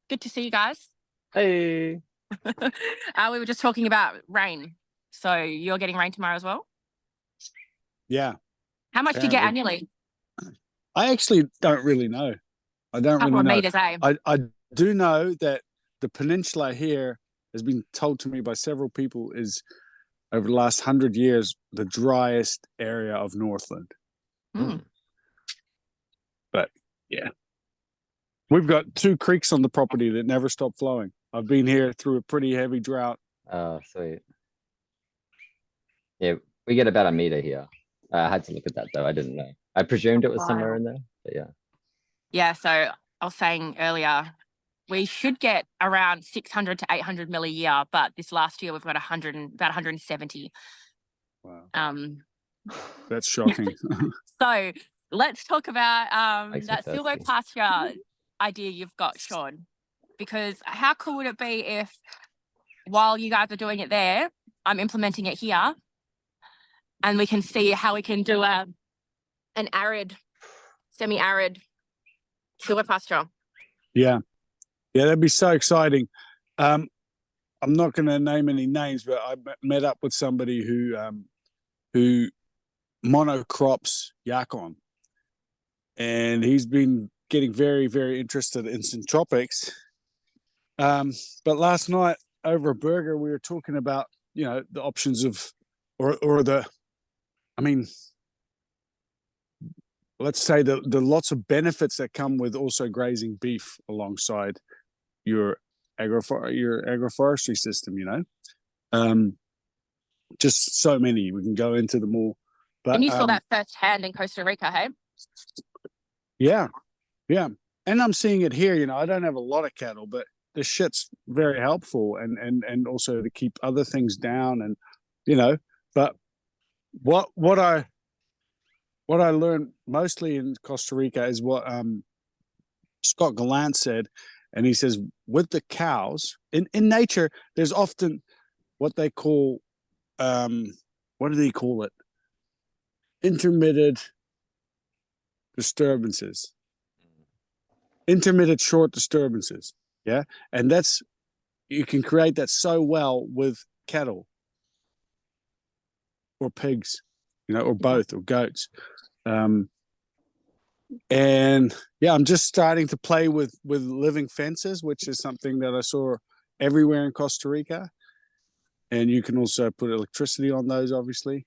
Good to see you guys. Hey. We were just talking about rain. So you're getting rain tomorrow as well? Yeah. How much do you get annually? I actually don't really know. I don't Couple really of know. meters, eh? I do know that the peninsula here has been told to me by several people is over the last 100 years the driest area of Northland. Mm. But yeah, we've got 2 creeks on the property that never stop flowing. I've been here through a pretty heavy drought. Oh, sweet. Yeah, we get about a meter here. I had to look at that though. I didn't know. I presumed it was somewhere in there, but yeah. Yeah, so I was saying earlier, we should get around 600 to 800 mil a year, but this last year we've got about 170. Wow. That's shocking. So let's talk about that thirsty. Silvopasture idea you've got, Sjoerd. Because how cool would it be if, while you guys are doing it there, I'm implementing it here, and we can see how we can do an arid, semi-arid Silvopasture. Yeah, that'd be so exciting. I'm not going to name any names, but I met up with somebody who monocrops yacon, and he's been getting very, very interested in syntropics. But last night over a burger, we were talking about the options of, let's say the lots of benefits that come with also grazing beef alongside your agroforestry system, just so many. We can go into them all. But, and you saw that firsthand in Costa Rica, hey? Yeah. And I'm seeing it here. I don't have a lot of cattle, but this shit's very helpful, and also to keep other things down, and But what I learned mostly in Costa Rica is what Scott Gallant said, and he says with the cows in nature, there's often what they call what do they call it? Intermittent disturbances. Intermittent short disturbances. Yeah. And you can create that so well with cattle or pigs, or both, or goats. And yeah, I'm just starting to play with living fences, which is something that I saw everywhere in Costa Rica. And you can also put electricity on those, obviously.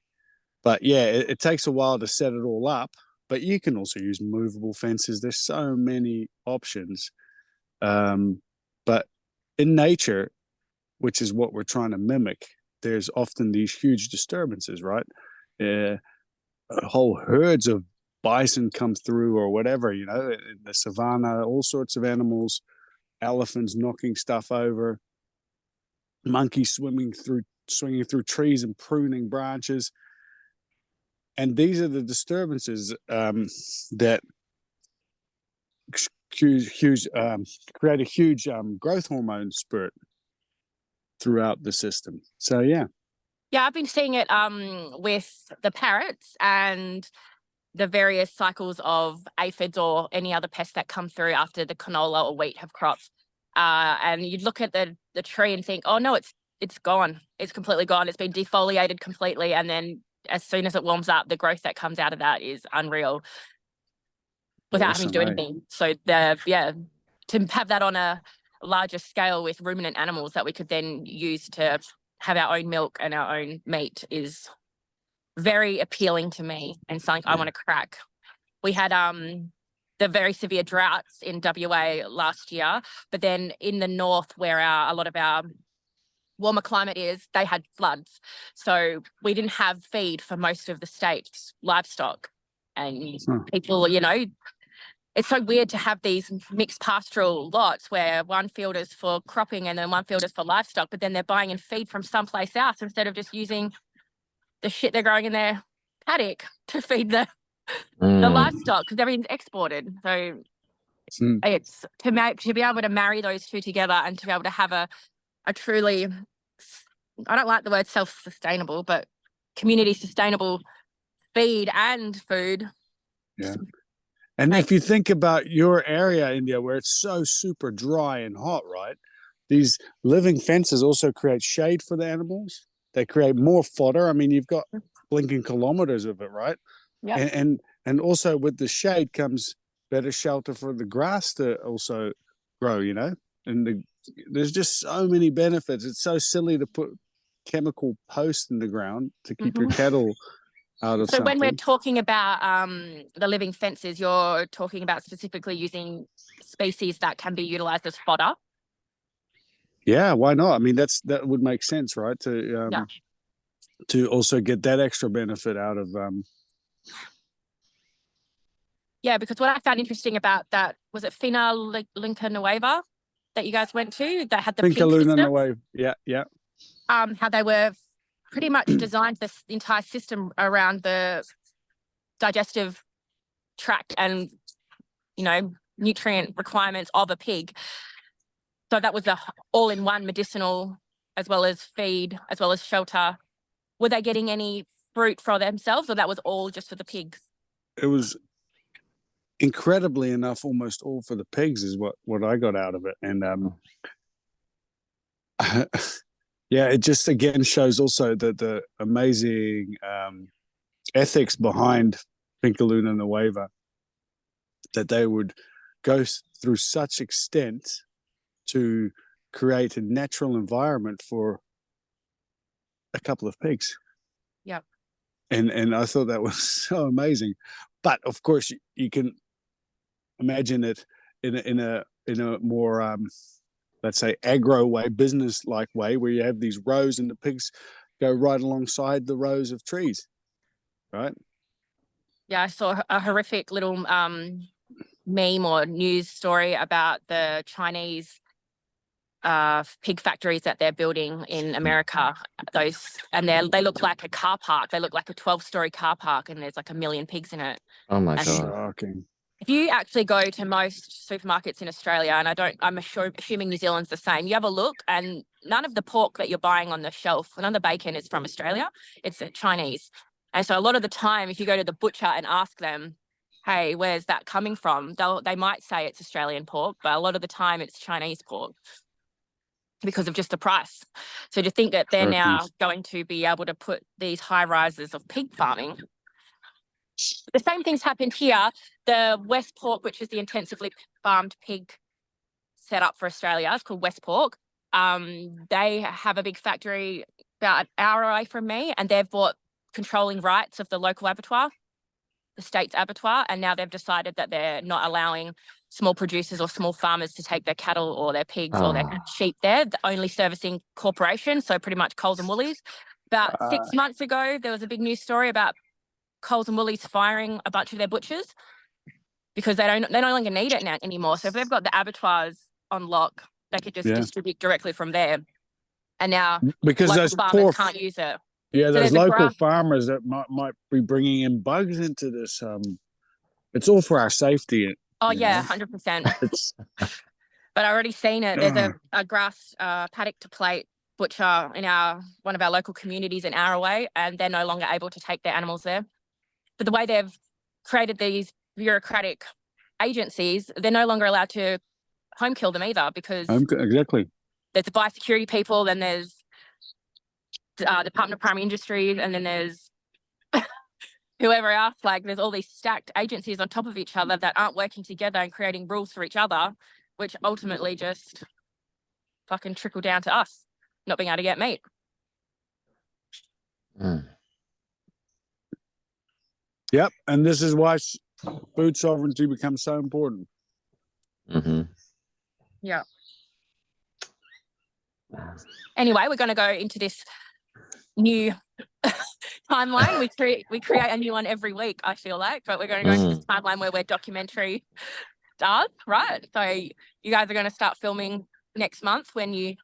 But yeah, it takes a while to set it all up. But you can also use movable fences. There's so many options. But in nature, which is what we're trying to mimic, there's often these huge disturbances, right? Whole herds of bison come through, or whatever, in the savannah, all sorts of animals, elephants knocking stuff over, monkeys swinging through trees and pruning branches. And these are the disturbances that create a huge growth hormone spurt throughout the system. So yeah, I've been seeing it with the parrots and the various cycles of aphids or any other pests that come through after the canola or wheat have cropped. And you'd look at the tree and think, oh no, it's gone. It's completely gone. It's been defoliated completely. And then as soon as it warms up, the growth that comes out of that is unreal without having to do anything. So to have that on a larger scale with ruminant animals that we could then use to have our own milk and our own meat is very appealing to me, and something I want to crack. We had the very severe droughts in WA last year, but then in the north, where a lot of our warmer climate is, they had floods. So we didn't have feed for most of the state's livestock. And people, it's so weird to have these mixed pastoral lots where one field is for cropping and then one field is for livestock, but then they're buying in feed from someplace else instead of just using the shit they're growing in their paddock to feed the livestock, because everything's exported. So it's to be able to marry those two together and to be able to have a truly, I don't like the word self-sustainable, but community sustainable feed and food. Yeah. And Like- if you think about your area, India, where it's so super dry and hot, right? These living fences also create shade for the animals. They create more fodder. I mean, you've got blinking kilometers of it, right? Yeah. And also with the shade comes better shelter for the grass to also grow, you know? And there's just so many benefits. It's so silly to put chemical posts in the ground to keep your cattle out of So something. when we're talking about the living fences, you're talking about specifically using species that can be utilized as fodder. Yeah, why not? I mean, that would make sense, right? To also get that extra benefit out of Yeah, because what I found interesting about that, was it Fina Linca Nueva that you guys went to that had the pig Luna in system? the way. Yeah. How they were pretty much designed this entire system around the digestive tract and, you know, nutrient requirements of a pig. So that was a all-in-one medicinal, as well as feed, as well as shelter. Were they getting any fruit for themselves, or that was all just for the pigs? It was incredibly enough, almost all for the pigs is what I got out of it. And yeah, it just again shows also that the amazing ethics behind Luna Nueva, that they would go through such extent to create a natural environment for a couple of pigs. Yep. And I thought that was so amazing. But of course, you can imagine it in a more let's say agro way, business like way, where you have these rows and the pigs go right alongside the rows of trees, right? Yeah, I saw a horrific little meme or news story about the Chinese pig factories that they're building in America. And they look like a car park. They look like a 12-story car park, and there's like 1 million pigs in it. Oh my And- god. Shocking. If you actually go to most supermarkets in Australia, and I'm assuming New Zealand's the same, you have a look, and none of the pork that you're buying on the shelf, none of the bacon is from Australia. It's Chinese. And so a lot of the time, if you go to the butcher and ask them, hey, where's that coming from? They might say it's Australian pork, but a lot of the time it's Chinese pork because of just the price. So to think that they're now going to be able to put these high rises of pig farming. The same thing's happened here. The West Pork, which is the intensively farmed pig set up for Australia, it's called West Pork. They have a big factory about an hour away from me, and they've bought controlling rights of the local abattoir, the state's abattoir, and now they've decided that they're not allowing small producers or small farmers to take their cattle or their pigs or their sheep there, only servicing corporations, so pretty much Coles and Woolies. About 6 months ago, there was a big news story about Coles and Woolies firing a bunch of their butchers because they no longer need it now anymore. So if they've got the abattoirs on lock, they could just distribute directly from there. And now because local those farmers can't use it. Yeah, So those there's a local farmers that might be bringing in bugs into this. It's all for our safety. Oh you yeah, know? 100%. It's But I already seen it. There's a grass paddock to plate butcher in one of our local communities an hour away, and they're no longer able to take their animals there. But the way they've created these bureaucratic agencies, they're no longer allowed to home kill them either, because exactly. there's the biosecurity people, then there's Department of Primary Industries, and then there's whoever else. Like, there's all these stacked agencies on top of each other that aren't working together and creating rules for each other, which ultimately just fucking trickle down to us not being able to get meat. Yep, and this is why food sovereignty becomes so important. Yeah. Anyway, we're going to go into this new timeline. We create a new one every week, I feel like, but we're going to go into this timeline where we're documentary stars, right? So you guys are going to start filming next month when you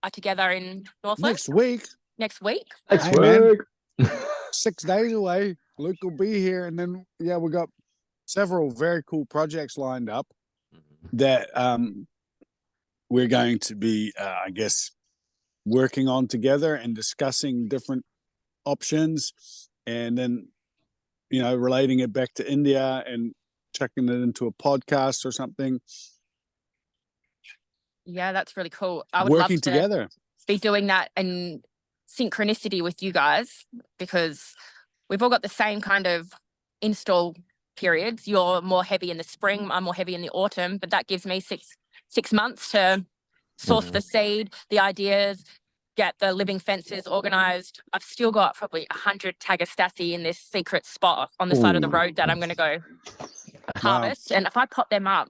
are together in Northland. Next week. Next week. Hey, man, 6 days away. Luke will be here, and then we got several very cool projects lined up that we're going to be, I guess, working on together and discussing different options, and then relating it back to India and checking it into a podcast or something. Yeah, that's really cool. I would Working love to together. be doing that in synchronicity with you guys, because we've all got the same kind of install periods. You're more heavy in the spring, I'm more heavy in the autumn, but that gives me six months to source the seed, the ideas, get the living fences organized. I've still got probably 100 Tagastaci in this secret spot on the side of the road that I'm going to go harvest. And if I pop them up,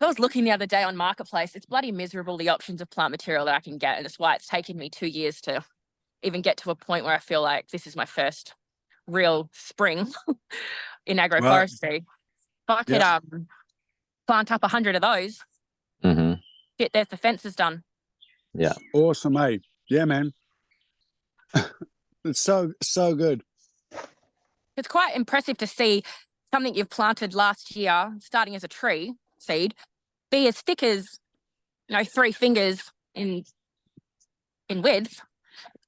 I was looking the other day on Marketplace, it's bloody miserable, the options of plant material that I can get. And that's why it's taken me 2 years to even get to a point where I feel like this is my first real spring in agroforestry. If I could plant up 100 of those, shit, there's the fences done. Yeah. Awesome, eh? Yeah, man. It's so good. It's quite impressive to see something you've planted last year, starting as a tree seed, be as thick as 3 fingers in width,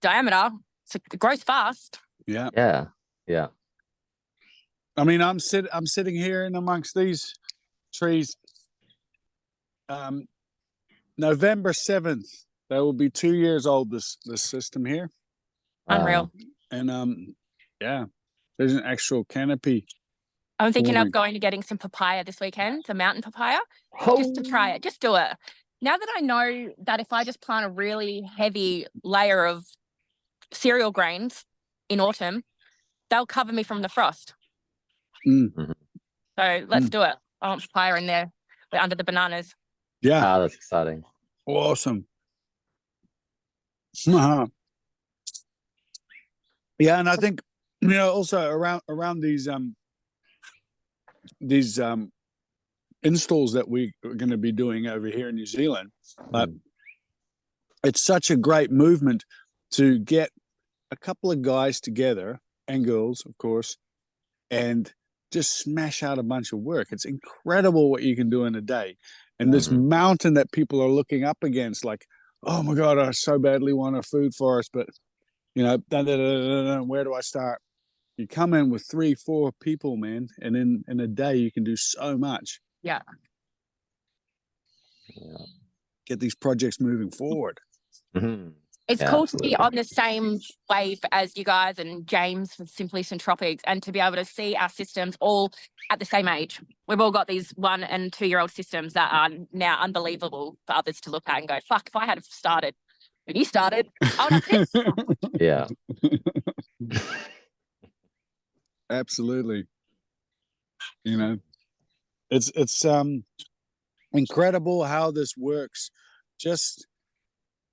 diameter. So it grows fast. Yeah. Yeah. I mean, I'm sitting here in amongst these trees. November 7th, they will be 2 years old. This system here. Unreal. And yeah, there's an actual canopy. I'm thinking of going to getting some papaya this weekend, some mountain papaya, just to try it. Just do it. Now that I know that if I just plant a really heavy layer of cereal grains in autumn, they'll cover me from the frost. So let's do it. I want papaya in there. We're under the bananas. Yeah. That's exciting. Awesome. Yeah, and I think also around these installs that we are going to be doing over here in New Zealand, it's such a great movement to get a couple of guys together, and girls, of course, and just smash out a bunch of work. It's incredible what you can do in a day. And this mountain that people are looking up against, like, oh my God, I so badly want a food forest, but where do I start? You come in with 3-4 people, man, and in a day you can do so much. Yeah. Get these projects moving forward. It's cool to be on the same wave as you guys and James from Simply Syntropics, and to be able to see our systems all at the same age. We've all got these 1- and 2-year-old systems that are now unbelievable for others to look at and go, fuck, if I had started when you started, I would have this. Yeah. Absolutely. It's incredible how this works, just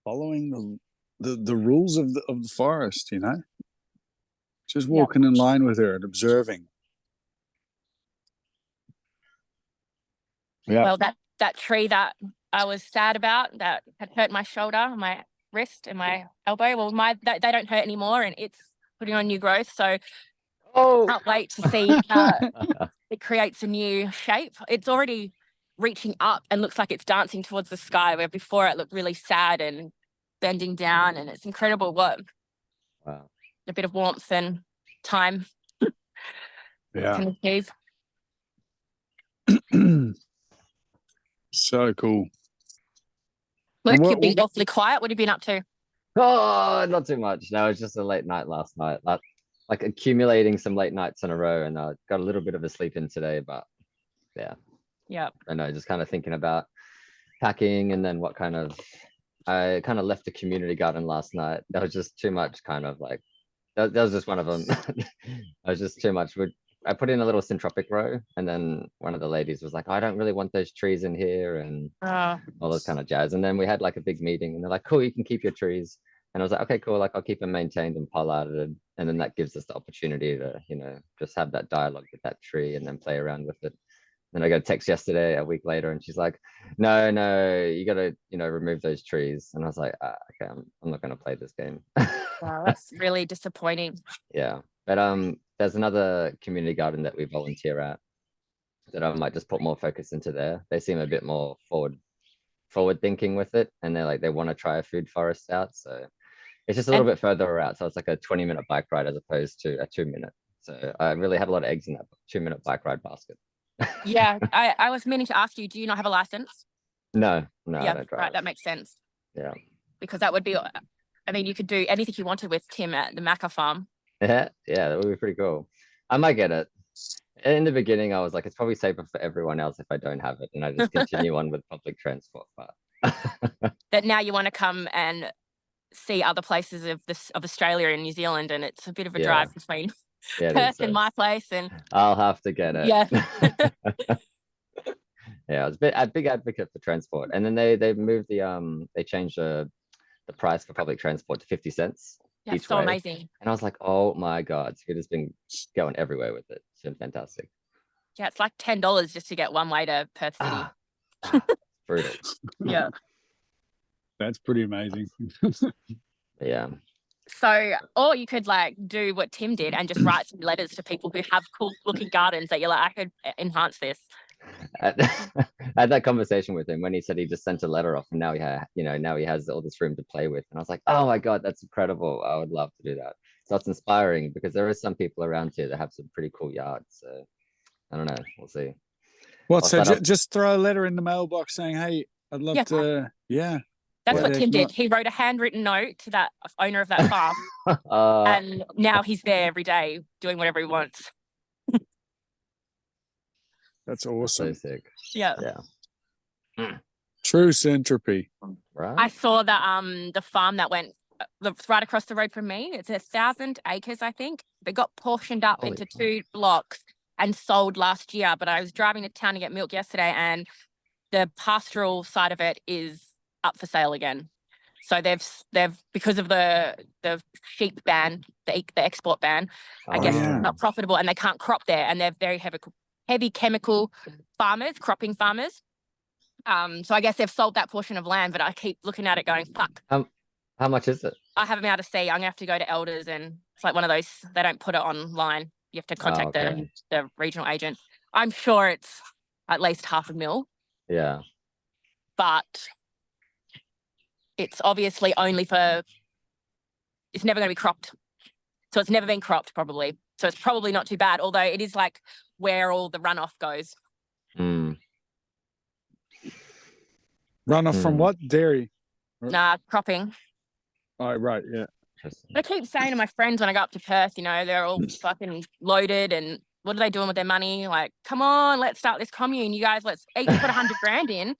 following the rules of the forest, just walking in line with her and observing. Yeah. Well, that tree that I was sad about, that had hurt my shoulder, my wrist and my elbow, well, they don't hurt anymore, and it's putting on new growth. So can't wait to see how it creates a new shape. It's already reaching up and looks like it's dancing towards the sky, where before it looked really sad and bending down. And it's incredible what a bit of warmth and time can achieve. So cool. Luke, you've been awfully quiet. What have you been up to? Oh, not too much. No, it was just a late night last night. Like accumulating some late nights in a row, and I got a little bit of a sleep in today, but yeah. I know, just kind of thinking about packing, and then I kind of left the community garden last night. That was just too much, kind of like, that was just one of them. I was just too much. I put in a little Syntropic row, and then one of the ladies was like, I don't really want those trees in here, and all this kind of jazz. And then we had like a big meeting, and they're like, cool, you can keep your trees. And I was like, okay, cool, like I'll keep them maintained and pollarded. And then that gives us the opportunity to, just have that dialogue with that tree and then play around with it. Then I got a text yesterday, a week later, and she's like, no, you got to, remove those trees. And I was like, okay, I'm not going to play this game. Wow, that's really disappointing. Yeah. But there's another community garden that we volunteer at that I might just put more focus into there. They seem a bit more forward thinking with it. And they're like, they want to try a food forest out. So it's just a little bit further out. So it's like a 20-minute bike ride as opposed to a 2-minute. So I really had a lot of eggs in that 2-minute bike ride basket. Yeah, I was meaning to ask you, do you not have a license? No, I Yeah, don't drive. right, that makes sense. Yeah. Because that would be, I mean, you could do anything you wanted with Tim at the Macca farm. Yeah, that would be pretty cool. I might get it. In the beginning, I was like, it's probably safer for everyone else if I don't have it, and I just continue on with public transport. But that now you want to come and see other places of Australia and New Zealand, and it's a bit of a drive between Perth and my place, and I'll have to get it. Yeah. Yeah, I was a big advocate for transport, and then they moved they changed the price for public transport to 50 cents each so way. amazing. And I was like, oh my god, Scooter's been going everywhere with it. It's been fantastic. Yeah, it's like $10 just to get one way to Perth City. Brutal. Yeah, that's pretty amazing. Yeah. So, or you could like do what Tim did and just write some letters to people who have cool looking gardens that you're like, I could enhance this. I had that conversation with him when he said he just sent a letter off, and now he has all this room to play with, and I was like, oh my god, that's incredible. I would love to do that. So it's inspiring because there is some people around here that have some pretty cool yards. So I don't know, we'll see. What? So just throw a letter in the mailbox saying, hey, I'd love to. Yeah. That's what Tim did. He wrote a handwritten note to that owner of that farm, and now he's there every day doing whatever he wants. That's awesome. So sick. Yeah. True Syntropy. Right. I saw the farm that went right across the road from me. It's 1,000 acres, I think. They got portioned up into 2 blocks and sold last year. But I was driving to town to get milk yesterday, and the pastoral side of it is up for sale again. So they've because of the sheep ban, the export ban, I guess it's not profitable, and they can't crop there, and they're very heavy chemical farmers, cropping farmers. So I guess they've sold that portion of land, but I keep looking at it going, fuck. How much is it? I haven't been able to see. I'm gonna have to go to elders, and it's like one of those, they don't put it online. You have to contact the regional agent. I'm sure it's at least $500,000. Yeah. But it's obviously only it's never going to be cropped. So it's never been cropped probably. So it's probably not too bad, although it is like where all the runoff goes. Runoff from what? Dairy? Nah, cropping. Oh, right, yeah. I keep saying to my friends when I go up to Perth, they're all fucking loaded, and what are they doing with their money? Like, come on, let's start this commune. You guys, let's each put 100 grand in.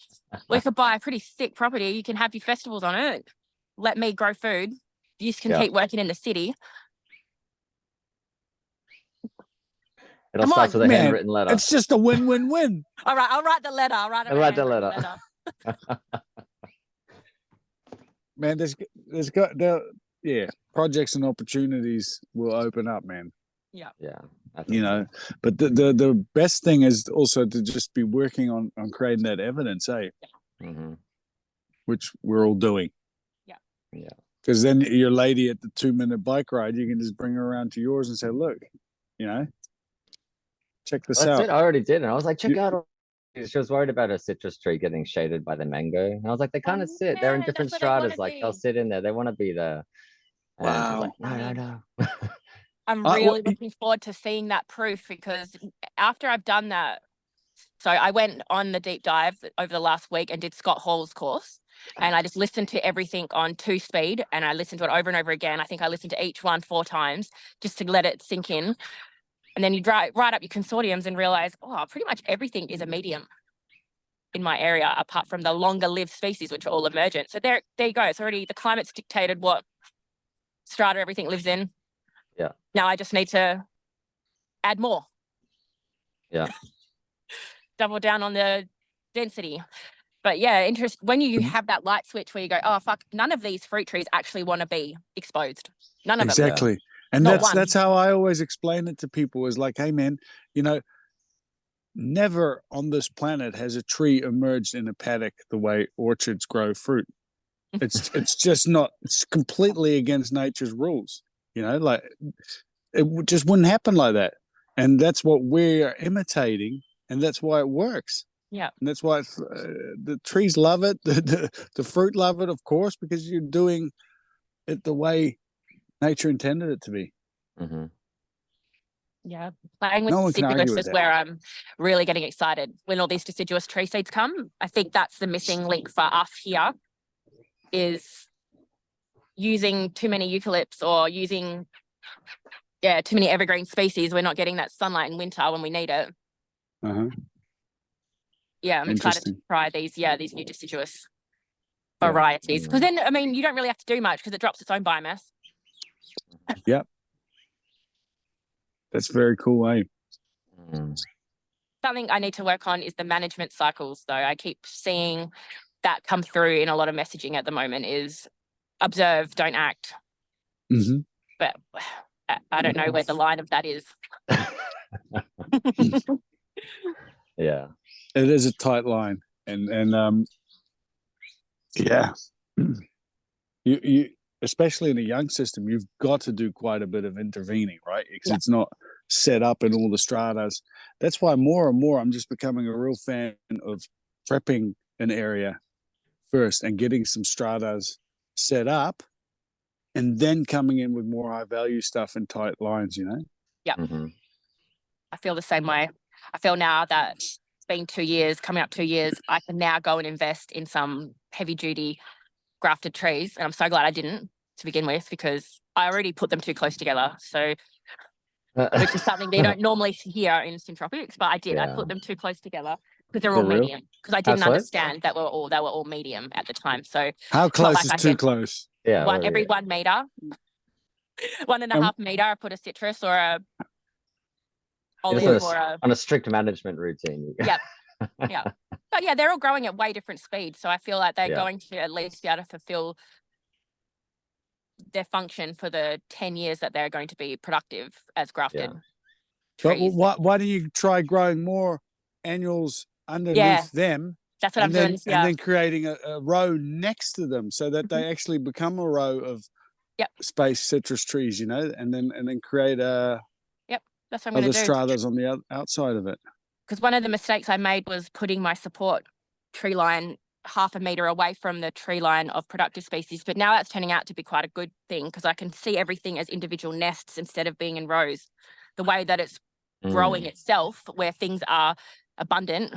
We could buy a pretty sick property. You can have your festivals on it. Let me grow food. You can keep working in the city. It'll start with a handwritten letter. It's just a win-win-win. All right, I'll write the letter. I'll write the letter. Man, projects and opportunities will open up, man. Yeah. But the best thing is also to just be working on creating that evidence, which we're all doing. Yeah. Because then your lady at the 2-minute bike ride, you can just bring her around to yours and say, look, check this out. I already did, and I was like, check out. She was worried about a citrus tree getting shaded by the mango, and I was like, they kind of sit. They're in different stratas. Like they'll sit in there. They want to be there. And wow. Like, no. I'm really looking forward to seeing that proof, because after I've done that, so I went on the deep dive over the last week and did Scott Hall's course, and I just listened to everything on 2-speed, and I listened to it over and over again. I think I listened to each one 4 times just to let it sink in. And then you write up your consortiums and realize, pretty much everything is a medium in my area, apart from the longer lived species, which are all emergent. So there you go. It's already, the climate's dictated what strata everything lives in. Yeah. Now I just need to add more. Yeah. Double down on the density. But yeah, when you have that light switch where you go, oh fuck, none of these fruit trees actually want to be exposed. None of them. Exactly. And that's how I always explain it to people, is like, hey man, never on this planet has a tree emerged in a paddock the way orchards grow fruit. It's just not, it's completely against nature's rules. Like it just wouldn't happen like that. And that's what we're imitating, and that's why it works. Yeah. And that's why the trees love it, the fruit love it, of course, because you're doing it the way nature intended it to be. Yeah, playing with No one can argue deciduous with is that. where I'm really getting excited when all these deciduous tree seeds come. I think that's the missing link for us here, is using too many eucalypts or using too many evergreen species. We're not getting that sunlight in winter when we need it. Yeah, I'm excited to try these new deciduous varieties, because then, I mean, you don't really have to do much because it drops its own biomass. Yep. That's very cool, eh? Something I need to work on is the management cycles, though. I keep seeing that come through in a lot of messaging at the moment, is observe, don't act. But I don't know where the line of that is. Yeah. It is a tight line. And yeah. You especially in a young system, you've got to do quite a bit of intervening, right? Because it's not set up in all the stratas. That's why more and more I'm just becoming a real fan of prepping an area first and getting some stratas set up, and then coming in with more high value stuff and tight lines, you know? Yeah. I feel the same way. I feel now that it's been 2 years, coming up 2 years, I can now go and invest in some heavy duty grafted trees. And I'm so glad I didn't to begin with, because I already put them too close together. So, which is something they don't normally hear in Syntropics, but I did. I put them too close together because they're all medium. Because I didn't understand that they were all medium at the time. So how close is too close? Yeah. Every 1 meter, 1.5 meter, I put a citrus or a olive on a strict management routine. Yep. Yeah. But yeah, they're all growing at way different speeds. So I feel like they're going to at least be able to fulfill their function for the 10 years that they're going to be productive as grafted trees. But why don't you try growing more annuals underneath them? That's what I'm doing. And then creating a row next to them so that they actually become a row of space citrus trees, you know, and then create a that's what I'm going to do. Stratas on the outside of it. Because one of the mistakes I made was putting my support tree line 0.5 meter away from the tree line of productive species. But now that's turning out to be quite a good thing, because I can see everything as individual nests instead of being in rows. The way that it's growing itself, where things are abundant,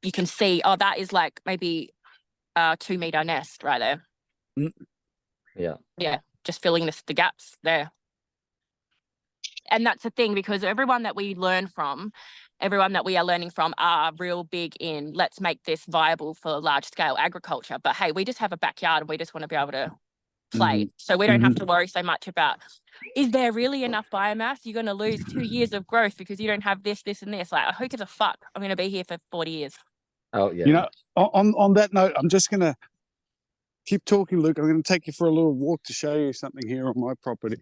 you can see, oh, that is like maybe a 2 meter nest right there. Yeah, just filling the gaps there. And that's the thing, because everyone that we are learning from are real big in, let's make this viable for large scale agriculture. But hey, we just have a backyard and we just want to be able to play. So we don't have to worry so much about, is there really enough biomass? You're going to lose 2 years of growth because you don't have this, this, and this. Like, who gives a fuck? I'm going to be here for 40 years. Oh, yeah. You know, on that note, I'm just going to keep talking, Luke. I'm going to take you for a little walk to show you something here on my property.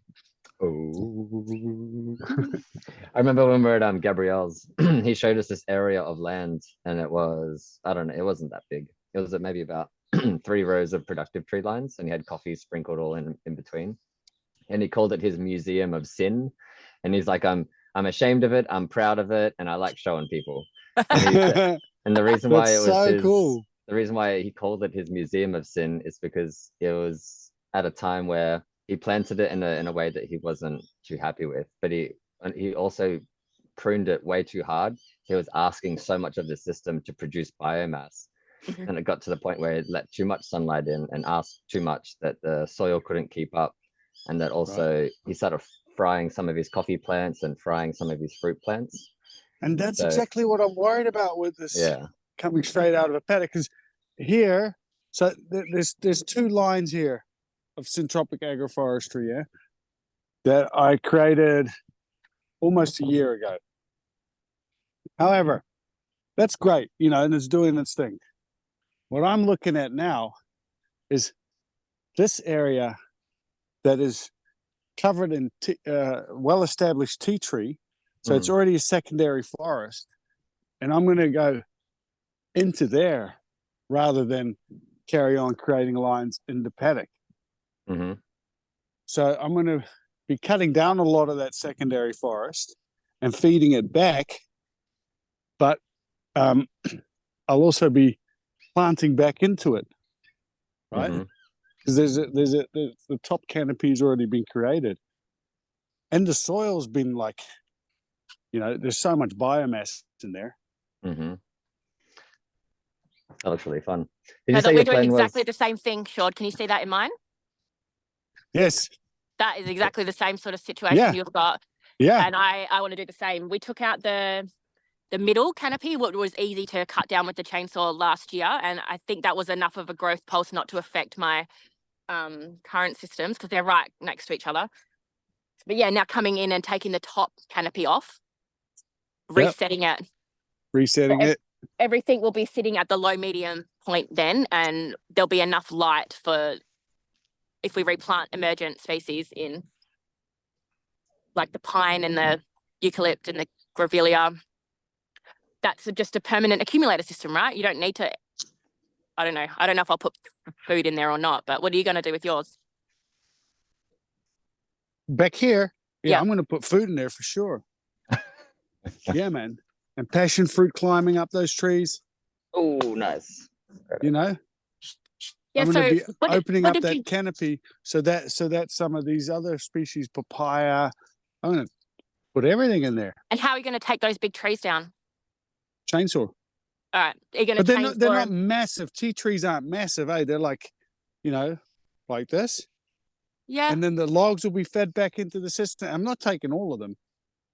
Oh, I remember when we were at Gabrielle's, he showed us this area of land, and it was, I don't know, it wasn't that big. It was maybe about 3 rows of productive tree lines, and he had coffee sprinkled all in between. And he called it his museum of sin. And he's like, I'm ashamed of it, I'm proud of it, and I like showing people. And the reason why it was so cool. The reason why he called it his museum of sin is because it was at a time where he planted it in a way that he wasn't too happy with, but he also pruned it way too hard. He was asking so much of the system to produce biomass, and it got to the point where it let too much sunlight in and asked too much that the soil couldn't keep up, and that also he started frying some of his coffee plants and frying some of his fruit plants. And that's exactly what I'm worried about with this coming straight out of a paddock. Because here, so there's 2 lines here of Syntropic Agroforestry, that I created almost a year ago. However, that's great, you know, and it's doing its thing. What I'm looking at now is this area that is covered in well-established tea tree. So it's already a secondary forest. And I'm going to go into there rather than carry on creating lines in the paddock. So I'm going to be cutting down a lot of that secondary forest and feeding it back. But I'll also be planting back into it, right? Because the top canopy's already been created. And the soil's been like You know, there's so much biomass in there. Mm-hmm. That looks really fun. Did you No, say we're your doing plan exactly was? the same thing, Sjoerd. Can you see that in mine? Yes. That is exactly the same sort of situation Yeah. you've got. Yeah. And I want to do the same. We took out the middle canopy, what was easy to cut down with the chainsaw last year. And I think that was enough of a growth pulse not to affect my current systems because they're right next to each other. But yeah, now coming in and taking the top canopy off, resetting it. Resetting it. Everything will be sitting at the low medium point then, and there'll be enough light for if we replant emergent species in like the pine and the eucalypt and the grevillea. That's just a permanent accumulator system, right? You don't need to, I don't know if I'll put food in there or not, but what are you going to do with yours? Back here, Yeah. I'm going to put food in there for sure. Yeah, man. And passion fruit climbing up those trees. Oh, nice. You know, Yeah, I'm going to so be opening up that canopy so that some of these other species, papaya, I'm going to put everything in there. And how are you going to take those big trees down? Chainsaw. All right, are you going to But they're not massive. Tea trees aren't massive, eh? They're like, you know, like this. Yeah. And then the logs will be fed back into the system. I'm not taking all of them.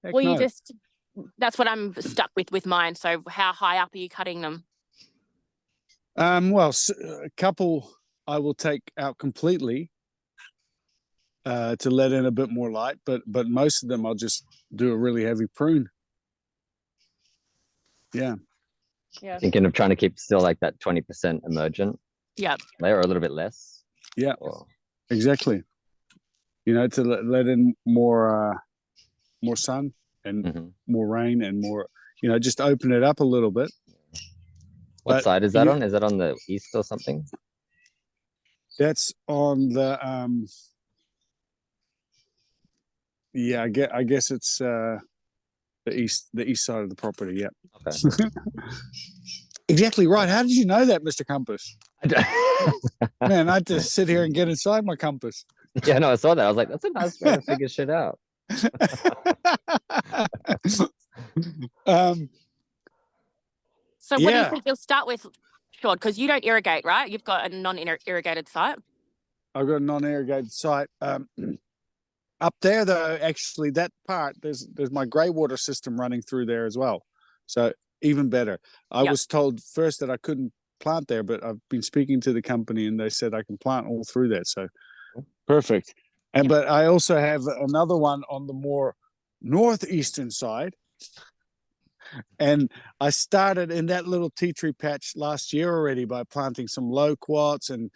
Heck Well, no. that's what I'm stuck with mine. So how high up are you cutting them? Well, a couple I will take out completely to let in a bit more light, but most of them I'll just do a really heavy prune. Yeah. Yeah. Thinking of trying to keep still like that 20% emergent. Yeah. Layer, or a little bit less. Yeah. Or... Exactly. You know, to let in more sun and more rain and more, you know, just open it up a little bit. What side is that on? Is that on the east or something? That's on the yeah, I guess it's the east side of the property. Yeah. Okay. Exactly right. How did you know that, Mr. Compass? Man, I just sit here and get inside my compass. Yeah, no, I saw that. I was like, that's a nice way to figure shit out. So what do you think you'll start with, Sjoerd? Because you don't irrigate, right? You've got a non-irrigated site. I've got a non-irrigated site. Up there, though, actually, that part, there's my grey water system running through there as well. So even better. I was told first that I couldn't plant there, but I've been speaking to the company and they said I can plant all through there. So perfect. And but I also have another one on the more northeastern side. And I started in that little tea tree patch last year already by planting some loquats and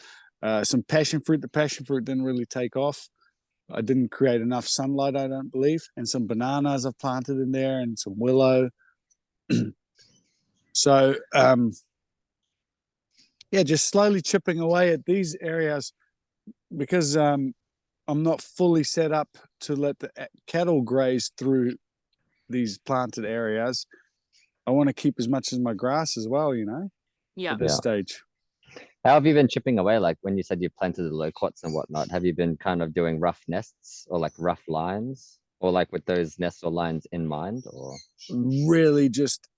some passion fruit. The passion fruit didn't really take off. I didn't create enough sunlight, I don't believe. And some bananas I've planted in there and some willow. So, yeah, just slowly chipping away at these areas because I'm not fully set up to let the cattle graze through these planted areas. I want to keep as much as my grass as well, you know, at this stage. How have you been chipping away? Like when you said you planted the loquats and whatnot, have you been kind of doing rough nests or like rough lines or like with those nests or lines in mind or? Really just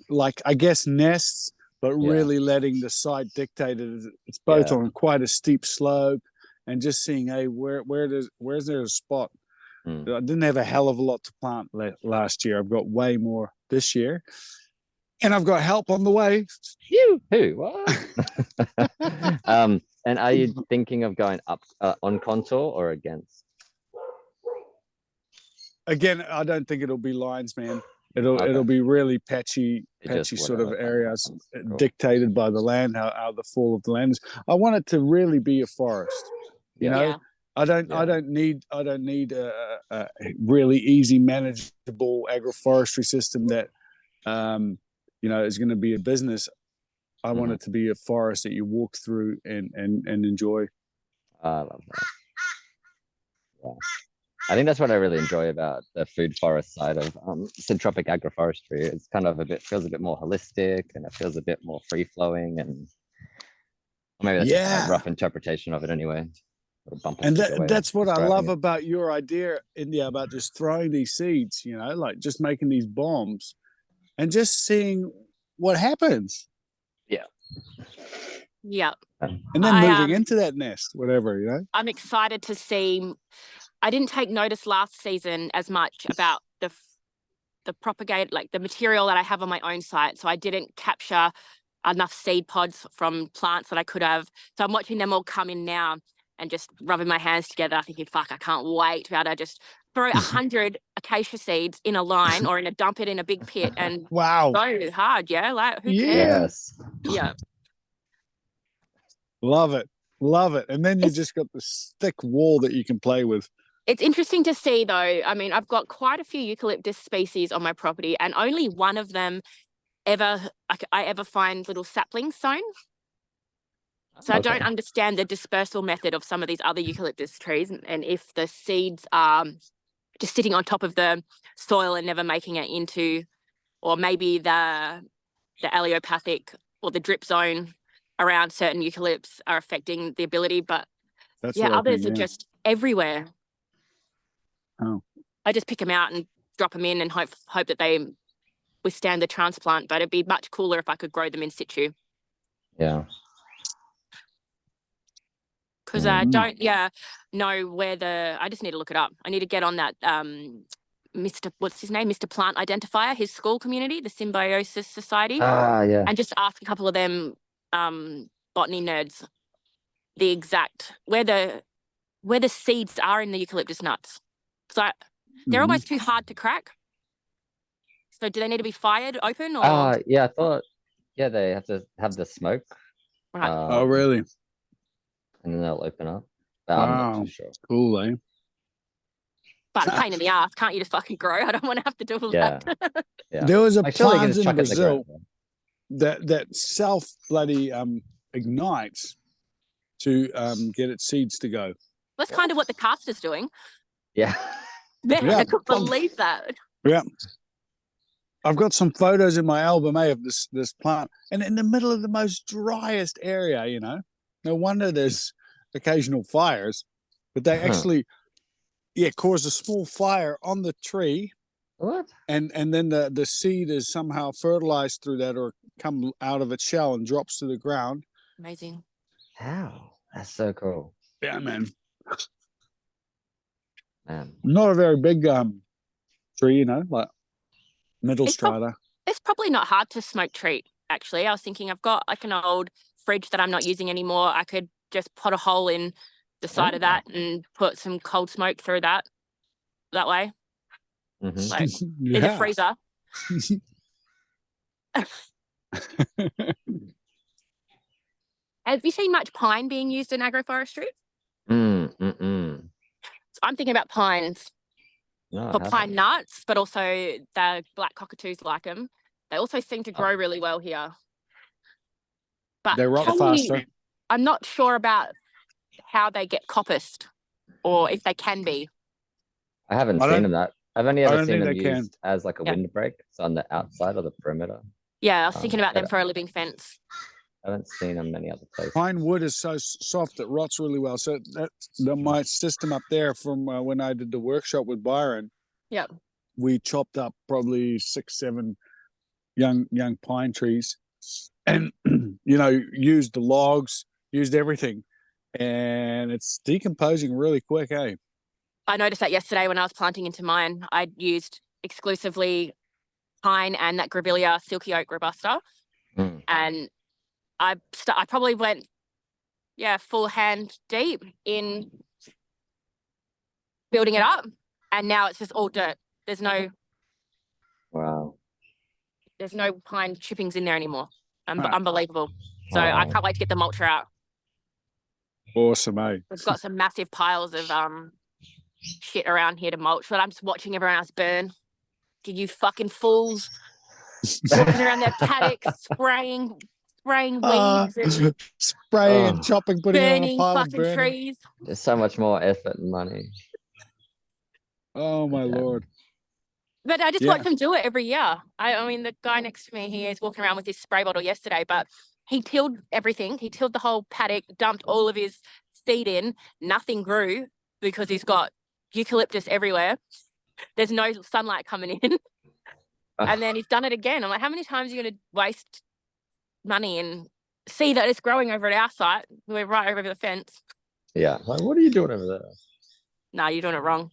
like, I guess nests, but really letting the site dictate it. It's both on quite a steep slope and just seeing, hey, where's there a spot? I didn't have a hell of a lot to plant last year. I've got way more this year. And I've got help on the way. Who? What? And are you thinking of going up on contour or against? Again, I don't think it'll be lines, man. It'll be really patchy sort of areas dictated by the land, how the fall of the land is. I want it to really be a forest. You know, I don't need a really easy manageable agroforestry system that you know is going to be a business. I want it to be a forest that you walk through and enjoy. I love that. Yeah. I think that's what I really enjoy about the food forest side of Syntropic Agroforestry. It's kind of feels a bit more holistic and it feels a bit more free flowing and maybe that's just a rough interpretation of it anyway. And that's what I love about your idea, India, about just throwing these seeds, you know, like just making these bombs and just seeing what happens. Yeah. Yeah. And then moving into that nest, whatever, you know. I'm excited to see. I didn't take notice last season as much about the propagate, like the material that I have on my own site. So I didn't capture enough seed pods from plants that I could have. So I'm watching them all come in now and just rubbing my hands together, thinking, fuck, I can't wait to be able to just throw 100 acacia seeds in a line or dump it in a big pit and wow, go hard. Yeah. Like, who cares? Yeah. Love it. Love it. And then you just got this thick wall that you can play with. It's interesting to see, though. I mean, I've got quite a few eucalyptus species on my property, and only one of them I ever find little saplings sown. So I don't understand the dispersal method of some of these other eucalyptus trees, and if the seeds are just sitting on top of the soil and never making it into, or maybe the allelopathic or the drip zone around certain eucalypts are affecting the ability, but others are just everywhere. Oh. I just pick them out and drop them in and hope that they withstand the transplant, but it'd be much cooler if I could grow them in situ. Yeah. Because I don't know where I just need to look it up. I need to get on that what's his name? Mr. Plant Identifier, his school community, the Symbiosis Society. Yeah. And just ask a couple of them botany nerds the exact where the seeds are in the eucalyptus nuts. So they're almost too hard to crack. So do they need to be fired open or? Yeah, I thought they have to have the smoke. Right. Oh, really? And then they'll open up. But wow. I'm not too sure. Cool, eh? But a pain in the ass. Can't you just fucking grow? I don't want to have to do all that. Yeah. There was a Actually, plant in Brazil that self bloody ignites to get its seeds to go. That's kind of what the caster's doing. Yeah. Man, I couldn't believe that. Yeah. I've got some photos in my album, of this plant, and in the middle of the most driest area, you know. No wonder there's occasional fires, but they actually, cause a small fire on the tree. What? And then the seed is somehow fertilized through that or come out of its shell and drops to the ground. Amazing. How? That's so cool. Yeah, man. Man. Not a very big tree, you know, like middle strata. It's probably not hard to smoke treat, actually. I was thinking I've got like an old fridge that I'm not using anymore. I could just pot a hole in the side of that and put some cold smoke through that way. Like in the freezer. Have you seen much pine being used in agroforestry? So I'm thinking about pines for pine nuts, but also the black cockatoos like them. They also seem to grow really well here. But they rot faster. I'm not sure about how they get coppiced or if they can be. I haven't seen them that. I've only ever seen them used as like a windbreak, so on the outside of the perimeter. Yeah, I was thinking about them for a living fence. I haven't seen them many other places. Pine wood is so soft it rots really well. So my system up there from when I did the workshop with Byron. Yeah. We chopped up probably 6-7 young pine trees, and you know, used the logs, used everything, and it's decomposing really quick. I noticed that yesterday when I was planting into mine. I used exclusively pine and that Grevillea silky oak robusta, and I probably went, full hand deep in building it up, and now it's just all dirt. There's no pine chippings in there anymore. Unbelievable. So I can't wait to get the mulcher out. Awesome, eh? We've got some massive piles of shit around here to mulch, but I'm just watching everyone else burn. You fucking fools. Walking around their paddocks, spraying weeds and spraying and chopping, putting burning on a pile fucking burning. trees. There's so much more effort and money. Oh my lord. But I just watch them do it every year. I mean, the guy next to me, he is walking around with his spray bottle yesterday, but he tilled everything. He tilled the whole paddock, dumped all of his seed in, nothing grew because he's got eucalyptus everywhere. There's no sunlight coming in. And then he's done it again. I'm like, how many times are you going to waste money and see that it's growing over at our site? We're right over the fence. Yeah. Like, what are you doing over there? No, you're doing it wrong.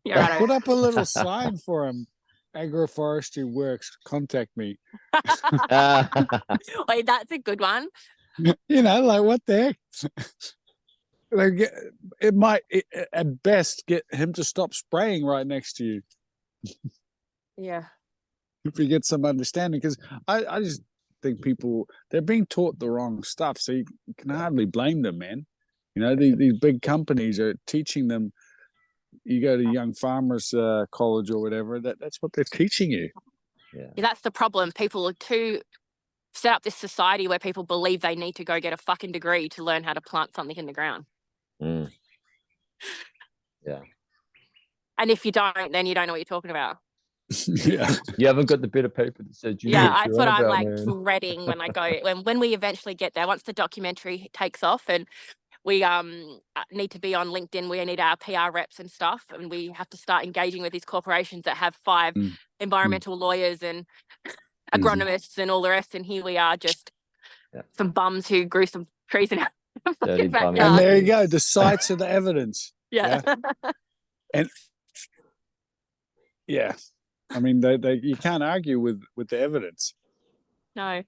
You're right. Put up a little sign for him. Agroforestry works. Contact me. Wait, that's a good one. You know, like what the heck? Like, it might, at best, get him to stop spraying right next to you. Yeah. If you get some understanding, because I just think people, they're being taught the wrong stuff, so you can hardly blame them, man. You know, these big companies are teaching them. You go to young farmers college or whatever, that's what they're teaching you. Yeah, that's the problem. People are too set up this society where people believe they need to go get a fucking degree to learn how to plant something in the ground. Yeah. And if you don't, then you don't know what you're talking about. Yeah. You haven't got the bit of paper that says you yeah, that's what I'm like dreading when I go, when we eventually get there, once the documentary takes off and we need to be on LinkedIn, we need our PR reps and stuff, and we have to start engaging with these corporations that have 5 environmental lawyers and agronomists and all the rest, and here we are just some bums who grew some trees in our Dirty bum. And there you go, the sites are the evidence. Yeah. And yeah, I mean, they you can't argue with the evidence. No.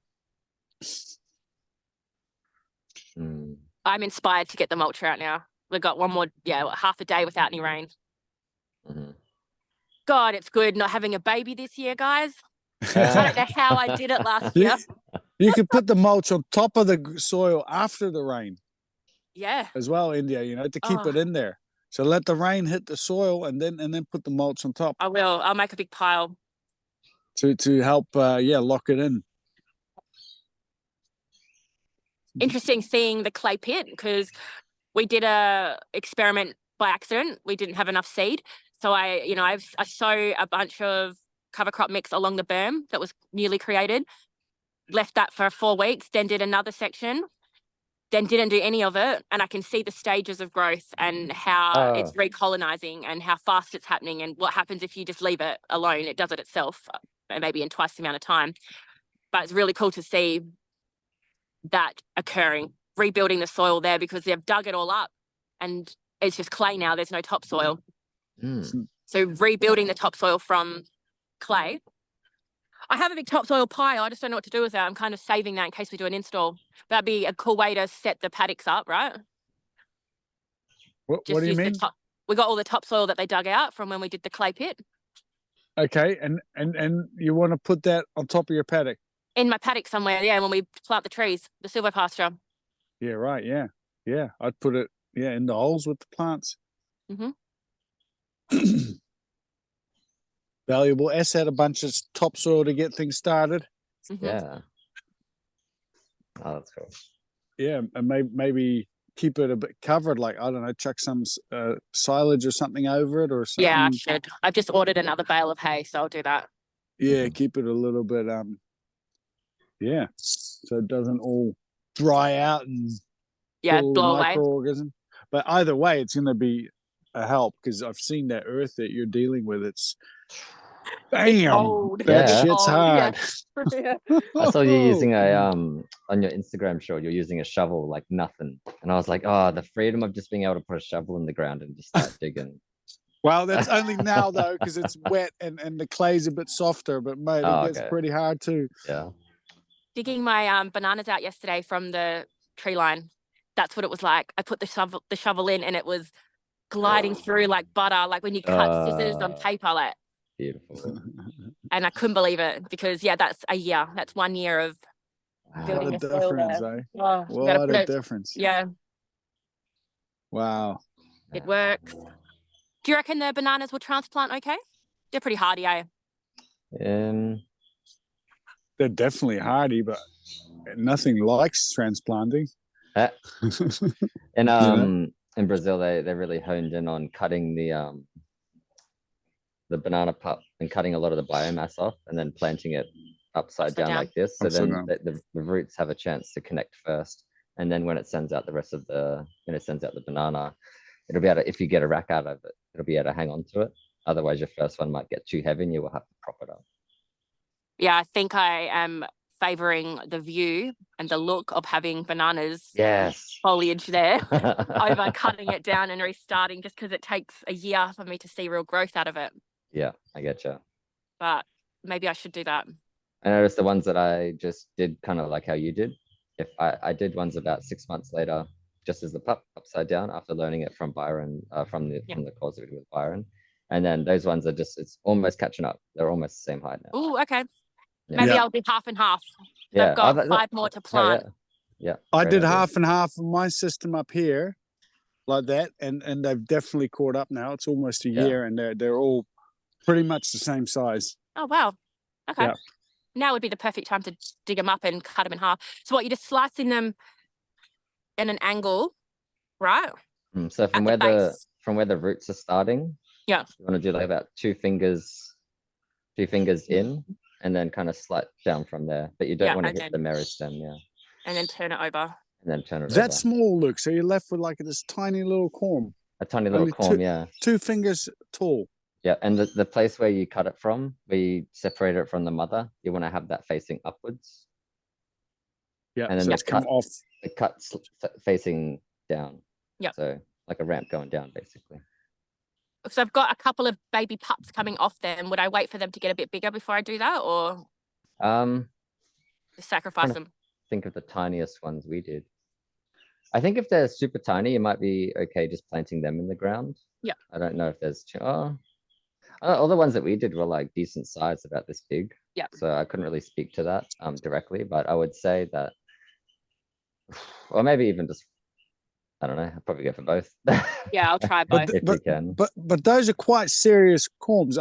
I'm inspired to get the mulch out now. We've got one more, half a day without any rain. God, it's good not having a baby this year, guys. I don't know how I did it last year. You could put the mulch on top of the soil after the rain. Yeah. As well, India, you know, to keep it in there. So let the rain hit the soil and then put the mulch on top. I will. I'll make a big pile. To help, lock it in. Interesting seeing the clay pit, because we did a experiment by accident. We didn't have enough seed. So I sow a bunch of cover crop mix along the berm that was newly created, left that for 4 weeks, then did another section, then didn't do any of it. And I can see the stages of growth and how it's recolonizing and how fast it's happening and what happens if you just leave it alone. It does it itself, maybe in twice the amount of time. But it's really cool to see that occurring, rebuilding the soil there, because they've dug it all up and it's just clay now. There's no topsoil. So rebuilding the topsoil from clay. I have a big topsoil pile. I just don't know what to do with that. I'm kind of saving that in case we do an install. That'd be a cool way to set the paddocks up, right? What do you mean? We got all the topsoil that they dug out from when we did the clay pit. Okay, and you want to put that on top of your paddock? In my paddock somewhere, when we plant the trees, the silvopasture. Yeah, right, yeah. I'd put it, in the holes with the plants. Valuable asset, a bunch of topsoil to get things started. Yeah. Oh, that's cool. Yeah, and maybe keep it a bit covered, like, I don't know, chuck some silage or something over it or something. Yeah, I should. I've just ordered another bale of hay, so I'll do that. Yeah, keep it a little bit, so it doesn't all dry out and blow away. Microorganism. But either way, it's going to be a help, because I've seen that earth that you're dealing with. It's that shit's hard. Yeah. I saw you using on your Instagram short, you're using a shovel like nothing, and I was like, the freedom of just being able to put a shovel in the ground and just start digging. Well, that's only now though, because it's wet and the clay's a bit softer, but mate, it gets pretty hard too. Yeah. Digging my bananas out yesterday from the tree line. That's what it was like. I put the shovel in and it was gliding through like butter, like when you cut scissors on paper, like beautiful. And I couldn't believe it, because that's a year. That's 1 year of building what a difference, eh? Oh, what a difference. Yeah. Wow. It works. Do you reckon the bananas will transplant okay? They're pretty hardy, eh? They're definitely hardy, but nothing likes transplanting. And in Brazil, they really honed in on cutting the banana pulp and cutting a lot of the biomass off and then planting it upside down like this. So then the roots have a chance to connect first and then when it sends out the rest of the, sends out the banana, it'll be able to, if you get a rack out of it, it'll be able to hang on to it. Otherwise, your first one might get too heavy and you will have to prop it up. Yeah, I think I am favoring the view and the look of having bananas foliage there over cutting it down and restarting, just because it takes a year for me to see real growth out of it. Yeah, I get you. But maybe I should do that. I noticed the ones that I just did kind of like how you did. If I did ones about 6 months later, just as the pup upside down after learning it from Byron, from the course that we did with Byron. And then those ones are just, it's almost catching up. They're almost the same height now. Oh, okay. Maybe I'll do half and half. Yeah. I've got 5 more to plant. Yeah. I did half and half of my system up here like that, and they've definitely caught up now. It's almost a year, and they're all pretty much the same size. Oh, wow. Okay. Yeah. Now would be the perfect time to dig them up and cut them in half. So what, you're just slicing them in an angle, right? So from where the roots are starting, you want to do like about 2 fingers in, and then kind of slide down from there. But you don't want to hit the meristem, and then turn it over. And then turn it over. That's small, Luke. So you're left with like this tiny little corm. A tiny little corm, 2 fingers tall. Yeah, and the place where you cut it from, where you separate it from the mother, you want to have that facing upwards. Yeah, and then so it's come off. The cut's facing down. Yeah. So like a ramp going down, basically. So I've got a couple of baby pups coming off them. Would I wait for them to get a bit bigger before I do that, or just sacrifice them? Think of the tiniest ones we did. I think if they're super tiny, it might be okay just planting them in the ground. Yeah. I don't know if there's all the ones that we did were like decent size, about this big. Yeah. So I couldn't really speak to that directly, but I would say that, or maybe even just, I don't know, I'll probably go for both. Yeah, I'll try both. If you can. But those are quite serious corms.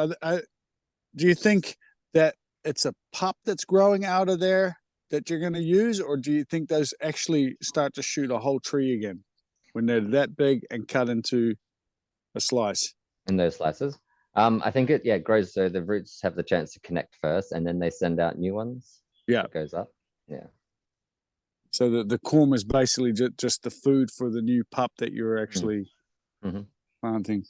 Do you think that it's a pup that's growing out of there that you're going to use, or do you think those actually start to shoot a whole tree again when they're that big and cut into a slice? In those slices? I think it grows, so the roots have the chance to connect first, and then they send out new ones. Yeah. It goes up. Yeah. So the corm is basically just the food for the new pup that you're actually planting.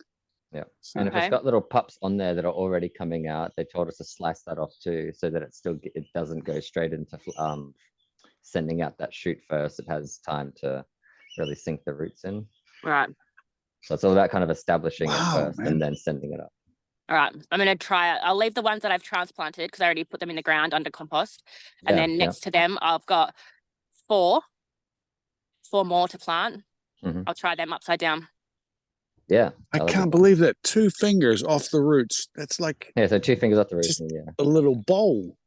Yeah. And if it's got little pups on there that are already coming out, they told us to slice that off too, so that it doesn't go straight into sending out that shoot first. It has time to really sink the roots in. Right. So it's all about kind of establishing it first, and then sending it up. All right, I'm going to try it. I'll leave the ones that I've transplanted because I already put them in the ground under compost. And then next to them, I've got 4 more to plant. I'll try them upside down. Yeah. I can't believe that 2 fingers off the roots. That's like... Yeah, so 2 fingers off the roots. A little bowl.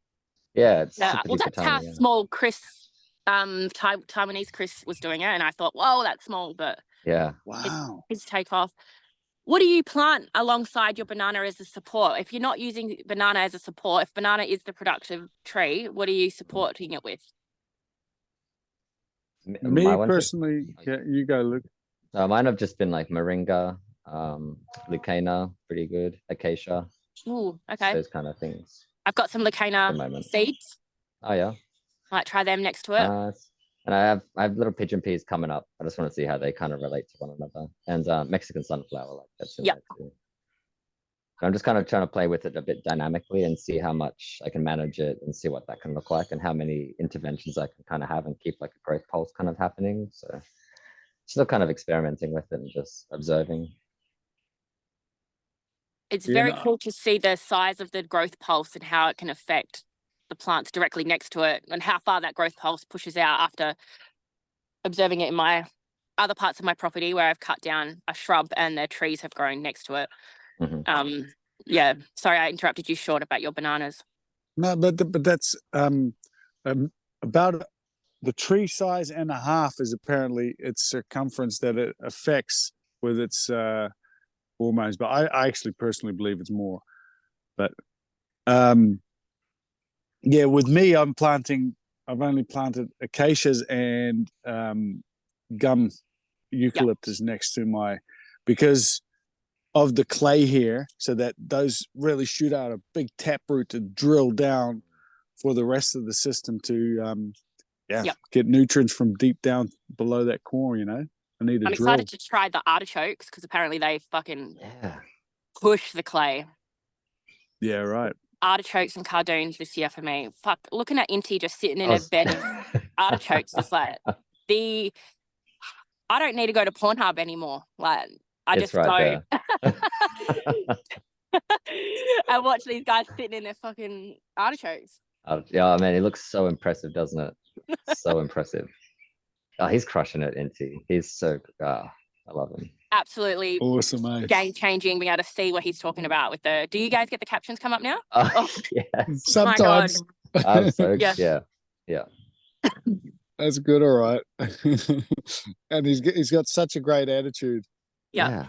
Yeah. It's well, that's tiny, how small Chris, Taiwanese Chris was doing it. And I thought, whoa, that's small, but... Yeah. Wow. His takeoff. What do you plant alongside your banana as a support? If you're not using banana as a support, if banana is the productive tree, what are you supporting it with? Me personally, you go, Luke. Mine have just been like moringa, leucaena, pretty good, acacia. Ooh, okay. Those kind of things. I've got some leucaena seeds. Oh yeah. Might try them next to it. And I have little pigeon peas coming up. I just want to see how they kind of relate to one another. And Mexican sunflower, like that's too. So I'm just kind of trying to play with it a bit dynamically and see how much I can manage it and see what that can look like and how many interventions I can kind of have and keep like a growth pulse kind of happening. So still kind of experimenting with it and just observing. It's very cool to see the size of the growth pulse and how it can affect the plants directly next to it and how far that growth pulse pushes out after observing it in my other parts of my property where I've cut down a shrub and the trees have grown next to it. Yeah, sorry I interrupted you, Sjoerd, about your bananas. No, but that's about the tree size and a half is apparently its circumference that it affects with its hormones, but I actually personally believe it's more. But yeah, with me, I've only planted acacias and gum eucalyptus next to because of the clay here, so that those really shoot out a big taproot to drill down for the rest of the system to get nutrients from deep down below that core, you know. I need a I'm drill. excited to try the artichokes because apparently they fucking push the clay. Yeah, right. Artichokes and cardoons this year for me. Fuck, looking at Inti just sitting in a bed of artichokes is like I don't need to go to Pornhub anymore. Like I It's just right go there. I watch these guys sitting in their fucking artichokes. Yeah, man, he looks so impressive, doesn't it? So impressive. Oh, he's crushing it, Inti. He's so I love him. Absolutely awesome, mate. Game changing, being able to see what he's talking about with the. Do you guys get the captions come up now? Yes. Sometimes. So yeah. That's good, all right. And he's got such a great attitude. Yeah.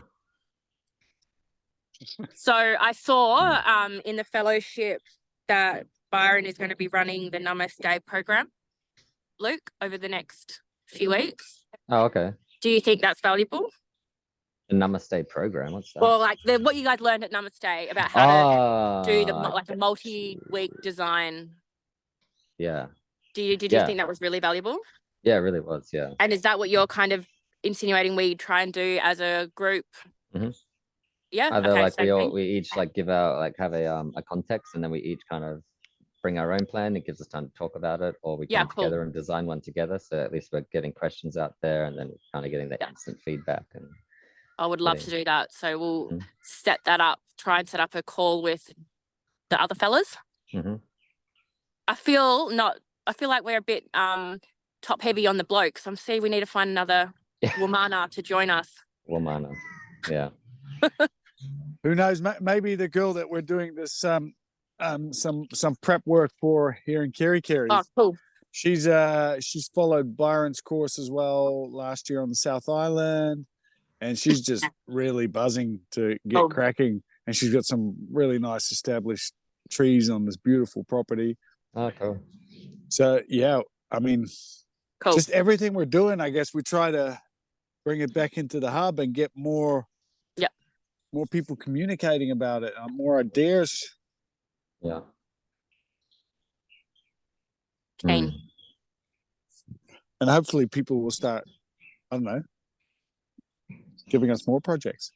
So I saw in the fellowship that Byron is going to be running the Namaste program, Luke, over the next few weeks. Oh, okay. Do you think that's valuable? The Namaste program, what's that? Well, like what you guys learned at Namaste about how to do the multi-week design. Yeah. Did you think that was really valuable? Yeah, it really was. Yeah. And is that what you're kind of insinuating we try and do as a group? Mm-hmm. Yeah. Either like we each like give out like have a context, and then we each kind of bring our own plan. It gives us time to talk about it, or we come together and design one together. So at least we're getting questions out there, and then kind of getting the instant feedback. And I would love to do that. So we'll set that up. Try and set up a call with the other fellas. I feel like we're a bit top heavy on the blokes. I'm seeing we need to find another womana to join us. Womana, yeah. Who knows? Maybe the girl that we're doing this some prep work for here in Kerry. Oh, cool. She's followed Byron's course as well last year on the South Island, and she's just really buzzing to get cracking. And she's got some really nice established trees on this beautiful property. Oh, cool. So yeah, I mean, just everything we're doing, I guess we try to bring it back into the hub and get more people communicating about it, more ideas. Yeah. And hopefully people will start, I don't know, giving us more projects.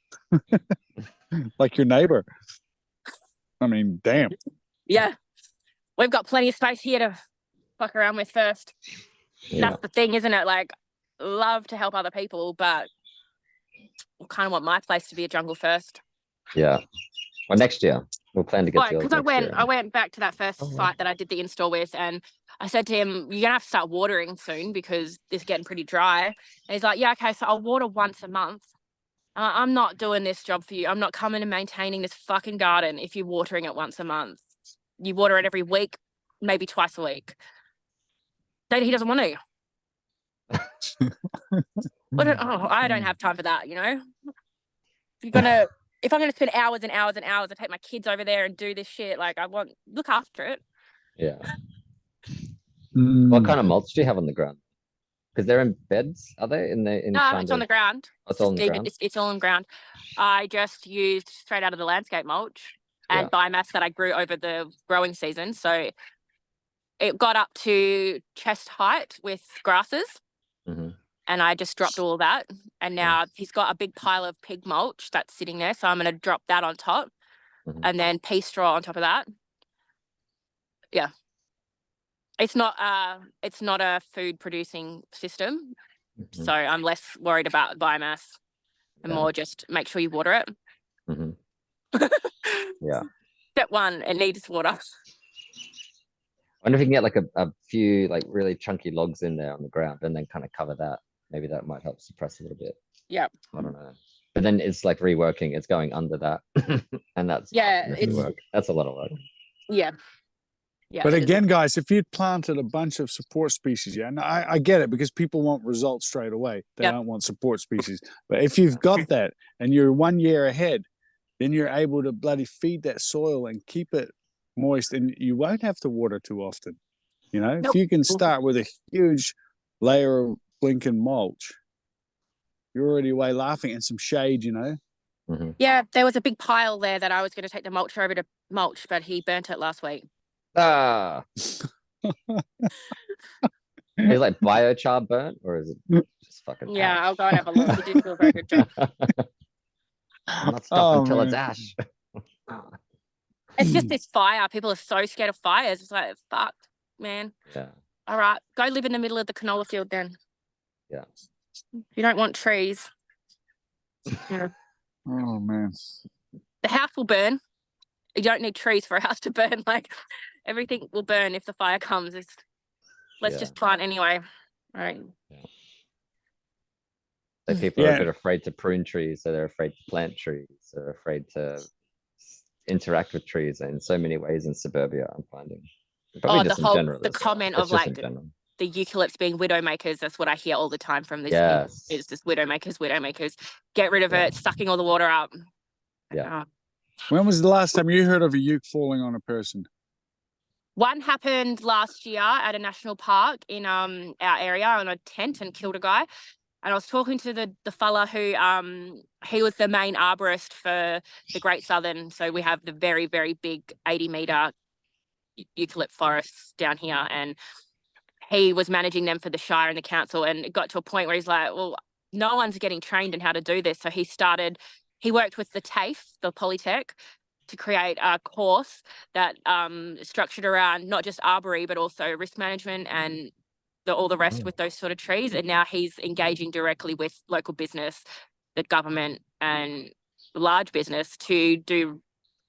Like your neighbor. I mean, damn. Yeah. We've got plenty of space here to fuck around with first. Yeah. That's the thing, isn't it? Like, love to help other people, but I kind of want my place to be a jungle first. Yeah. Well, next year we'll plan to get to because I went back to that first site that I did the install with, and I said to him, "You're gonna have to start watering soon because it's getting pretty dry." And he's like, "Yeah, okay, so I'll water once a month." I'm not doing this job for you. I'm not coming and maintaining this fucking garden if you're watering it once a month. You water it every week, maybe twice a week. Then he doesn't want to. I don't have time for that, you know? If I'm gonna spend hours and hours and hours, I take my kids over there and do this shit. Like, look after it. Yeah. What kind of mulch do you have on the ground? Because they're in beds, are they? No, it's on the ground. It's all on the ground? It's all on the ground. I just used straight out of the landscape mulch and biomass that I grew over the growing season. So it got up to chest height with grasses. And I just dropped all that. And now he's got a big pile of pig mulch that's sitting there. So I'm going to drop that on top and then pea straw on top of that. Yeah. It's not a food producing system. So I'm less worried about biomass and more just make sure you water it. Yeah. Step one, it needs water. I wonder if you can get like a few like really chunky logs in there on the ground and then kind of cover that. Maybe that might help suppress a little bit. Yeah. I don't know. But then it's like reworking. It's going under that. And that's work. That's a lot of work. Yeah. Yeah. But again, guys, if you'd planted a bunch of support species, and I get it because people want results straight away. They don't want support species. But if you've got that and you're 1 year ahead, then you're able to bloody feed that soil and keep it moist, and you won't have to water too often. You know, if you can start with a huge layer of blinking mulch, you're already away laughing, and some shade, you know. Yeah, there was a big pile there that I was going to take the mulch over to mulch, but he burnt it last week. He's He's like biochar burnt, or is it just fucking Yeah, ash? I'll go and have a look. You did do a very good job. I'm not stopping until it's man. ash. It's just this fire. People are so scared of fires. It's like, fuck, man. Yeah. All right, go live in the middle of the canola field then. Yeah. You don't want trees. Yeah. Oh man. The house will burn. You don't need trees for a house to burn. Like, everything will burn if the fire comes. Let's just plant anyway. All right. So people are a bit afraid to prune trees, so they're afraid to plant trees. They're afraid to interact with trees in so many ways in suburbia, I'm finding. Probably just in general. The comment of like the eucalypts being widow makers, that's what I hear all the time from this. Yes. It's just widow makers, get rid of it, sucking all the water up. Yeah. When was the last time you heard of a uke falling on a person? One happened last year at a national park in our area on a tent and killed a guy. And I was talking to the fella who he was the main arborist for the Great Southern. So we have the very, very big 80-meter eucalypt forests down here, and he was managing them for the Shire and the council. And it got to a point where he's like, well, no one's getting trained in how to do this. So he worked with the TAFE, the Polytech, to create a course that structured around not just arbory, but also risk management and all the rest with those sort of trees. And now he's engaging directly with local business, the government and large business to do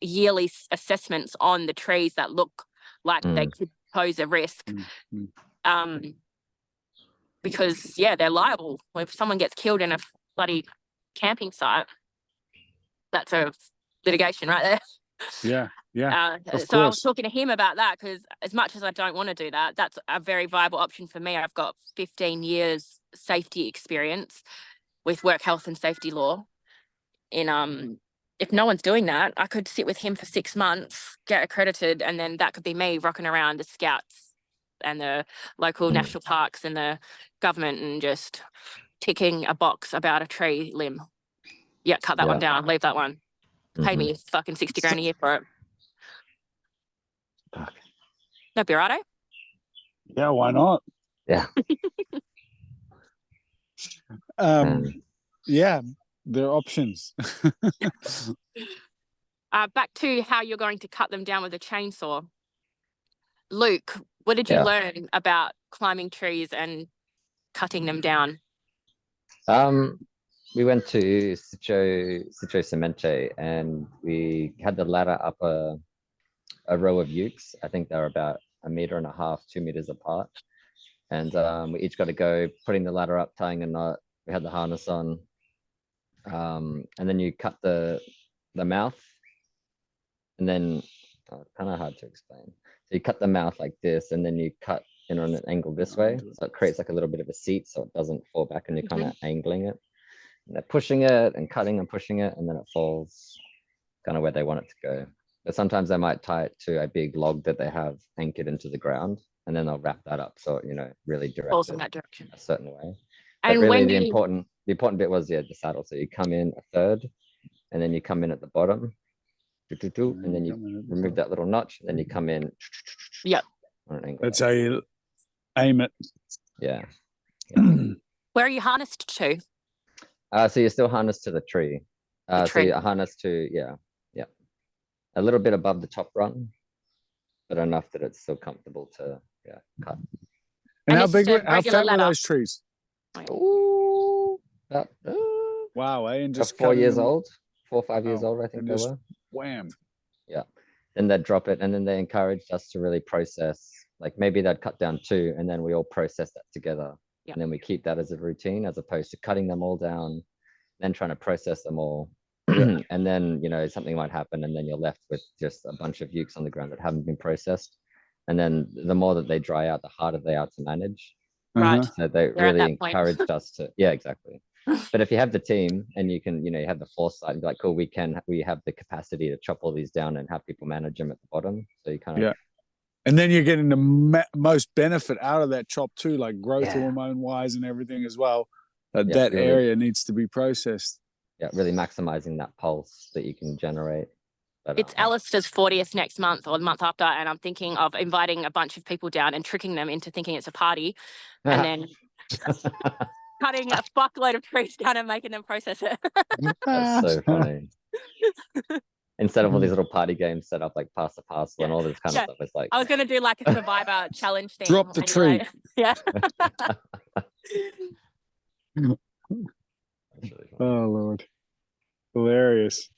yearly assessments on the trees that look like they could pose a risk. Because they're liable. If someone gets killed in a bloody camping site, that's a litigation right there. Yeah. So I was talking to him about that, because as much as I don't want to do that, that's a very viable option for me. I've got 15 years safety experience with work health and safety law. If no one's doing that, I could sit with him for 6 months, get accredited, and then that could be me rocking around the scouts and the local national parks and the government and just ticking a box about a tree limb. Yeah, cut that one down, leave that one. Pay me fucking 60 grand a year for it. That'd be right, eh? Yeah, why not? Yeah. Yeah, there are options. Back to how you're going to cut them down with a chainsaw. Luke, what did you learn about climbing trees and cutting them down? We went to Sjoerd and we had the ladder up a row of ukes. I think they were about 1.5 meters, 2 meters apart. And we each got to go putting the ladder up, tying a knot. We had the harness on. And then you cut the mouth. And then, kind of hard to explain. So you cut the mouth like this, and then you cut in on an angle this way. So it creates like a little bit of a seat so it doesn't fall back, and you're kind of angling it. And they're pushing it and cutting and pushing it, and then it falls kind of where they want it to go. But sometimes they might tie it to a big log that they have anchored into the ground, and then they'll wrap that up so really direct in that direction a certain way. And but really the important bit was the saddle. So you come in a third, and then you come in at the bottom, and then you remove that little notch, and then you come in. Yep. On an angle. That's how you aim it. Yeah. Where are you harnessed to? So you're still harnessed to the tree. So you're harnessed to, a little bit above the top run, but enough that it's still comfortable to, cut. And how fat were those trees? Ooh, about, wow, and just 4 years old, 4 or 5 years old, I think they were. Wham. Yeah. Then they'd drop it, and then they encouraged us to really process, like maybe they'd cut down 2, and then we all process that together. Yep. And then we keep that as a routine, as opposed to cutting them all down, then trying to process them all. And then, something might happen, and then you're left with just a bunch of ukes on the ground that haven't been processed. And then the more that they dry out, the harder they are to manage. Right. So they really encouraged us to, exactly. But if you have the team and you can, you have the foresight and be like, cool, we have the capacity to chop all these down and have people manage them at the bottom. So you kind of. And then you're getting the most benefit out of that chop too, like growth hormone wise and everything as well. That really, area needs to be processed. Yeah, really maximizing that pulse that you can generate. But, It's Alistair's 40th next month or the month after, and I'm thinking of inviting a bunch of people down and tricking them into thinking it's a party, and then cutting a fuckload of trees down and making them process it. That's so funny. Instead of all these little party games set up like pass the parcel and all this kind of stuff, it's like I was going to do like a Survivor challenge thing. Drop the tree. Yeah. really Oh Lord, hilarious.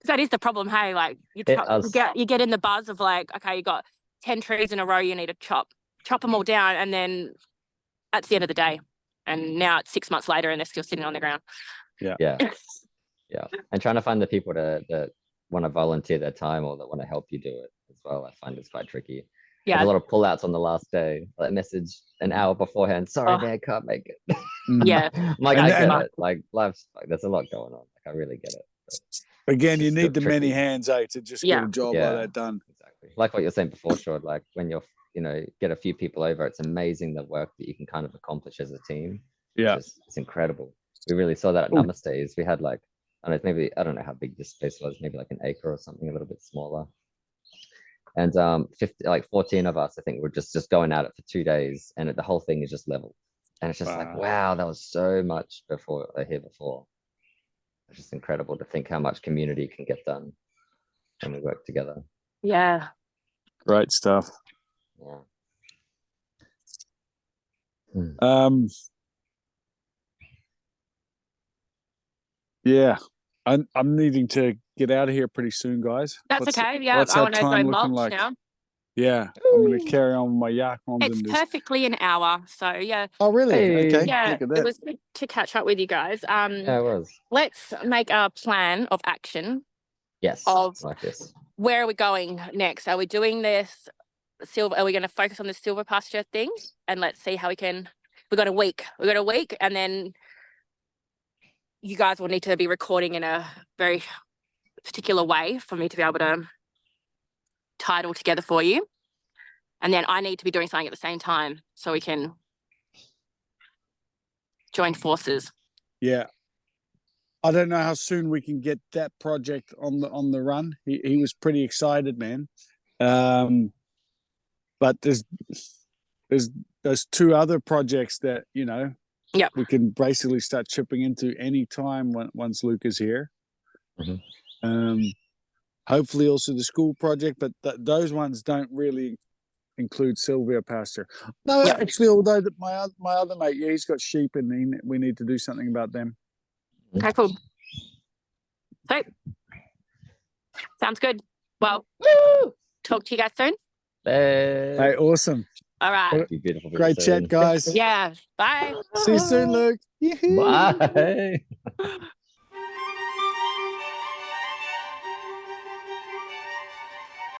That is the problem. Hey, like you get in the buzz of like, okay, you got 10 trees in a row you need to chop them all down, and then that's the end of the day. And now it's 6 months later and they're still sitting on the ground. Yeah. And trying to find the people that want to volunteer their time or that want to help you do it as well, I find it's quite tricky. Yeah. There's a lot of pullouts on the last day. Like message an hour beforehand. Sorry, man, can't make it. Yeah. I'm like, I get it. Like life's like there's a lot going on. Like I really get it. But Again, you need the tricky. many hands, to just get a job like that done. Exactly. Like what you're saying before, Sjoerd, like when you're get a few people over, it's amazing the work that you can kind of accomplish as a team. Yeah. It's incredible. We really saw that at Namaste's. We had like, I don't know how big this space was, maybe like an acre or something, a little bit smaller. And 14 of us, I think, were just going at it for 2 days, and the whole thing is just level. And it's just like, wow, that was so much before. It's just incredible to think how much community can get done when we work together. Yeah. Great stuff. Yeah. Yeah, I'm needing to get out of here pretty soon, guys. That's okay. Yeah, I want to go mulch now. Yeah, I'm going to carry on with my yak ones. It's perfectly an hour, so yeah. Oh, really? Hey. Okay. Yeah, it was good to catch up with you guys. Yeah, it was. Let's make a plan of action. Yes. Like this. Where are we going next? Are we doing this Are we going to focus on the Silvopasture thing? And let's see how we can. We've got a week, and then you guys will need to be recording in a very particular way for me to be able to tie it all together for you. And then I need to be doing something at the same time so we can join forces. Yeah. I don't know how soon we can get that project on the run. He was pretty excited, man. But there's 2 other projects that, we can basically start chipping into any time once Luke is here. Mm-hmm. Hopefully also the school project, but those ones don't really include Silvopasture. No, actually, although my other mate, he's got sheep, and we need to do something about them. Okay, cool. So, sounds good. Well, talk to you guys soon. Hey, awesome. All right. Great chat, guys. Yeah. Bye. See you soon, Luke. Bye.